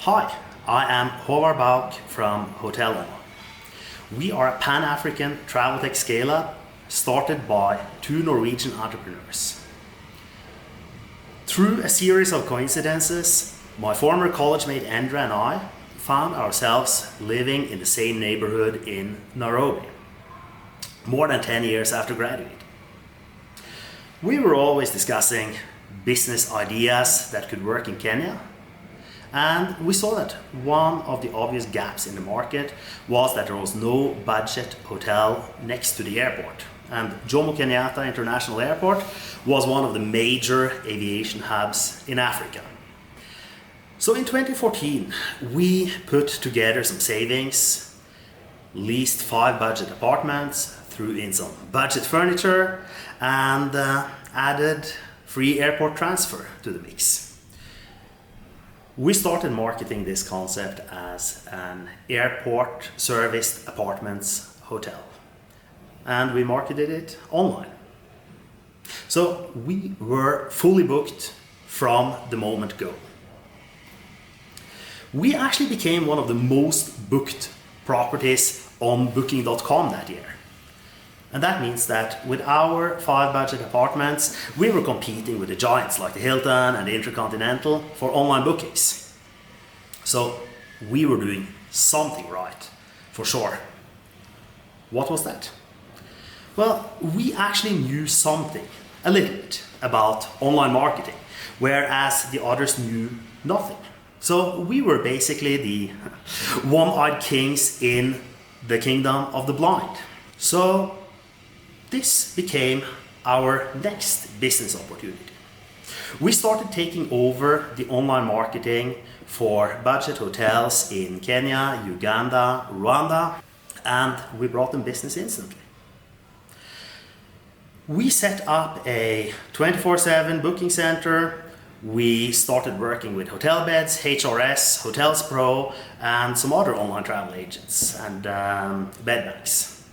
Hi, I am Håvar Bauck from HotelOnline. We are a Pan-African traveltech scale-up started by two Norwegian entrepreneurs. Through a series of coincidences, my former college mate Endre and I found ourselves living in the same neighborhood in Nairobi, more than 10 years after graduating. We were always discussing business ideas that could work in Kenya, and we saw that one of the obvious gaps in the market was that there was no budget hotel next to the airport. And Jomo Kenyatta International Airport was one of the major aviation hubs in Africa. So in 2014, we put together some savings, leased 5 budget apartments, threw in some budget furniture, and added free airport transfer to the mix. We started marketing this concept as an airport serviced apartments hotel, and we marketed it online. So we were fully booked from the moment go. We actually became one of the most booked properties on booking.com that year. And that means that with our 5 budget apartments, we were competing with the giants like the Hilton and the Intercontinental for online bookings. So we were doing something right, for sure. What was that? Well, we actually knew something, a little bit, about online marketing, whereas the others knew nothing. So we were basically the one-eyed kings in the kingdom of the blind. So this became our next business opportunity. We started taking over the online marketing for budget hotels in Kenya, Uganda, Rwanda, and we brought them business instantly. We set up a 24/7 booking center. We started working with Hotel Beds, HRS, Hotels Pro, and some other online travel agents and bed banks.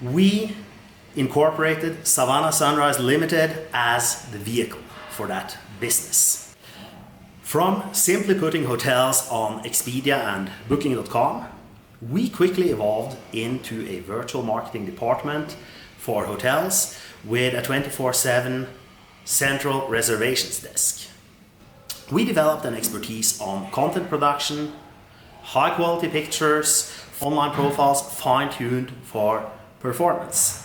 We incorporated Savannah Sunrise Limited as the vehicle for that business. From simply putting hotels on Expedia and Booking.com, we quickly evolved into a virtual marketing department for hotels with a 24/7 central reservations desk. We developed an expertise on content production, high quality pictures, online profiles fine-tuned for performance.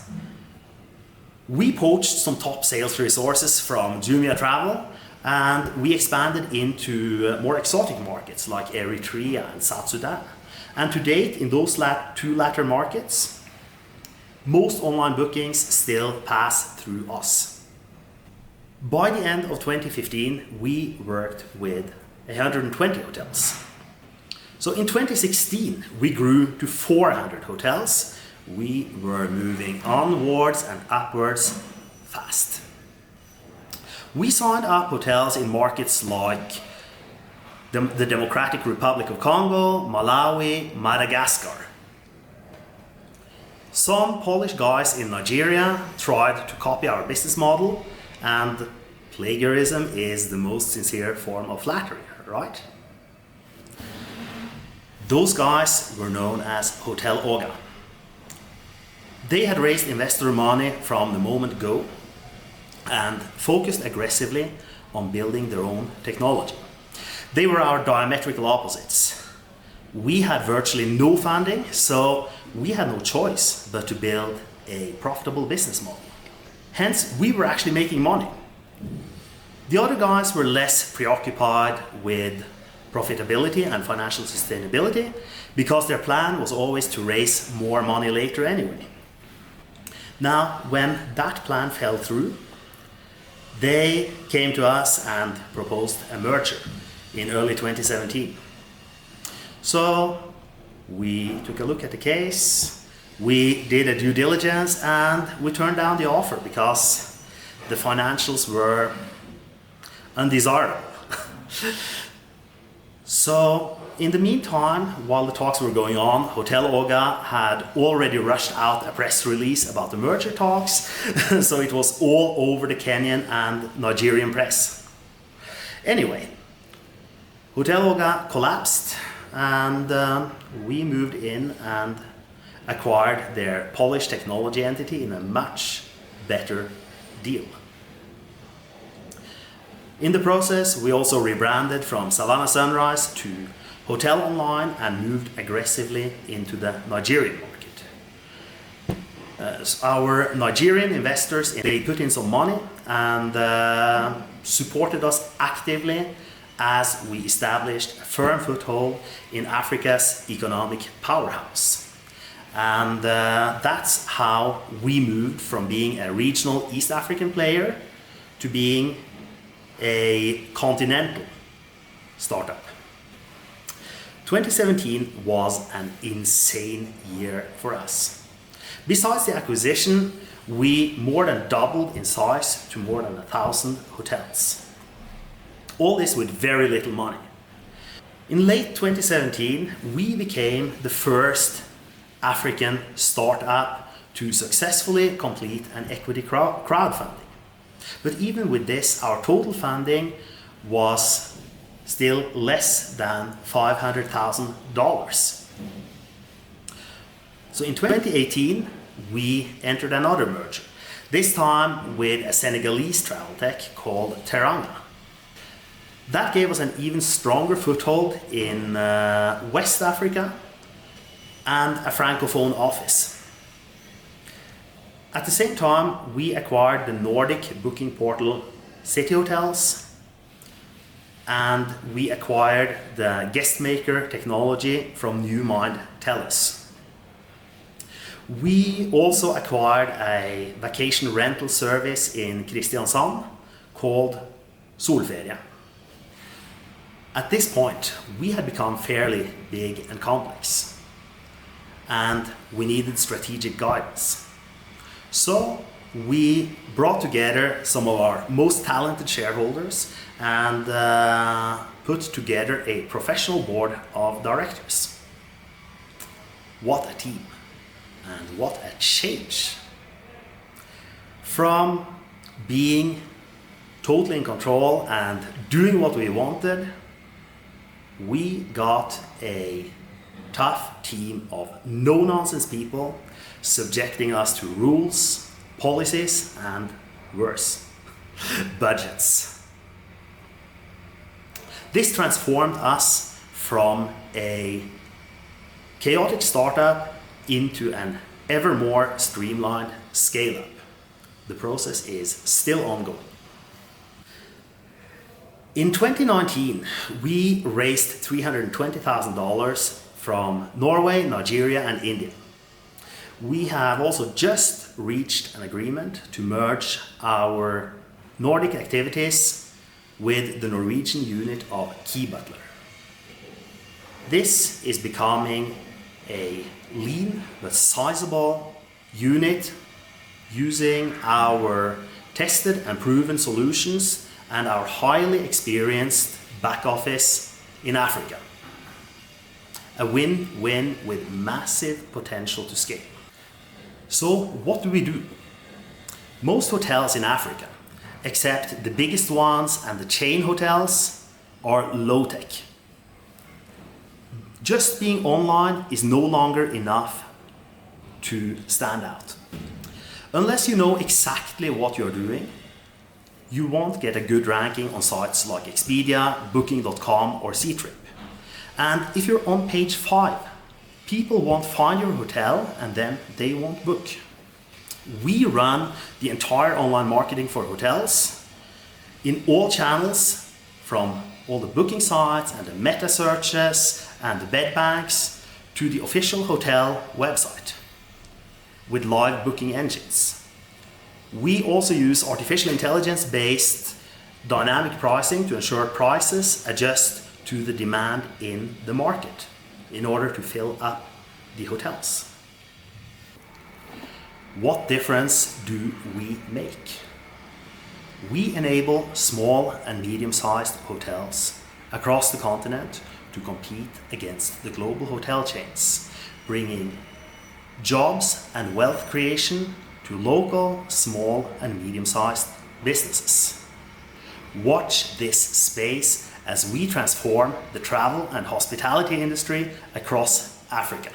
We poached some top sales resources from Jumia Travel, and we expanded into more exotic markets like Eritrea and South Sudan. And to date, in those two latter markets, most online bookings still pass through us. By the end of 2015, we worked with 120 hotels. So in 2016, we grew to 400 hotels. We were moving onwards and upwards fast. We signed up hotels in markets like the Democratic Republic of Congo, Malawi, Madagascar. Some Polish guys in Nigeria tried to copy our business model, and plagiarism is the most sincere form of flattery, right? Those guys were known as Hotel Oga. They had raised investor money from the moment go and focused aggressively on building their own technology. They were our diametrical opposites. We had virtually no funding, so we had no choice but to build a profitable business model. Hence, we were actually making money. The other guys were less preoccupied with profitability and financial sustainability because their plan was always to raise more money later anyway. Now, when that plan fell through, they came to us and proposed a merger in early 2017. So we took a look at the case, we did a due diligence, and we turned down the offer because the financials were undesirable. So in the meantime, while the talks were going on, Hotel Oga had already rushed out a press release about the merger talks, so it was all over the Kenyan and Nigerian press. Anyway, Hotel Olga collapsed, and we moved in and acquired their Polish technology entity in a much better deal. In the process, we also rebranded from Savannah Sunrise to HotelOnline and moved aggressively into the Nigerian market. Our Nigerian investors, they put in some money and supported us actively as we established a firm foothold in Africa's economic powerhouse. And that's how we moved from being a regional East African player to being a continental startup. 2017 was an insane year for us. Besides the acquisition, we more than doubled in size to more than 1,000 hotels. All this with very little money. In late 2017, we became the first African startup to successfully complete an equity crowdfunding. But even with this, our total funding was still less than $500,000. So in 2018, we entered another merger, this time with a Senegalese travel tech called Teranga. That gave us an even stronger foothold in West Africa and a francophone office. At the same time, we acquired the Nordic booking portal City Hotels, and we acquired the guestmaker technology from NewMind Tellus. We also acquired a vacation rental service in Kristiansand called Solferie. At this point, we had become fairly big and complex, and we needed strategic guidance. So we brought together some of our most talented shareholders and put together a professional board of directors. What a team, and what a change. From being totally in control and doing what we wanted, we got a tough team of no-nonsense people subjecting us to rules, policies, and worse, budgets. This transformed us from a chaotic startup into an ever more streamlined scale-up. The process is still ongoing. In 2019, we raised $320,000 from Norway, Nigeria, and India. We have also just reached an agreement to merge our Nordic activities with the Norwegian unit of Key Butler. This is becoming a lean but sizable unit using our tested and proven solutions and our highly experienced back office in Africa. A win-win with massive potential to scale. So what do we do? Most hotels in Africa, except the biggest ones and the chain hotels, are low-tech. Just being online is no longer enough to stand out. Unless you know exactly what you're doing, you won't get a good ranking on sites like Expedia, Booking.com, or Ctrip. And if you're on page 5, people won't find your hotel and then they won't book. We run the entire online marketing for hotels in all channels, from all the booking sites and the meta searches and the bed banks to the official hotel website with live booking engines. We also use artificial intelligence-based dynamic pricing to ensure prices adjust to the demand in the market in order to fill up the hotels. What difference do we make? We enable small and medium-sized hotels across the continent to compete against the global hotel chains, bringing jobs and wealth creation to local, small and medium-sized businesses. Watch this space as we transform the travel and hospitality industry across Africa.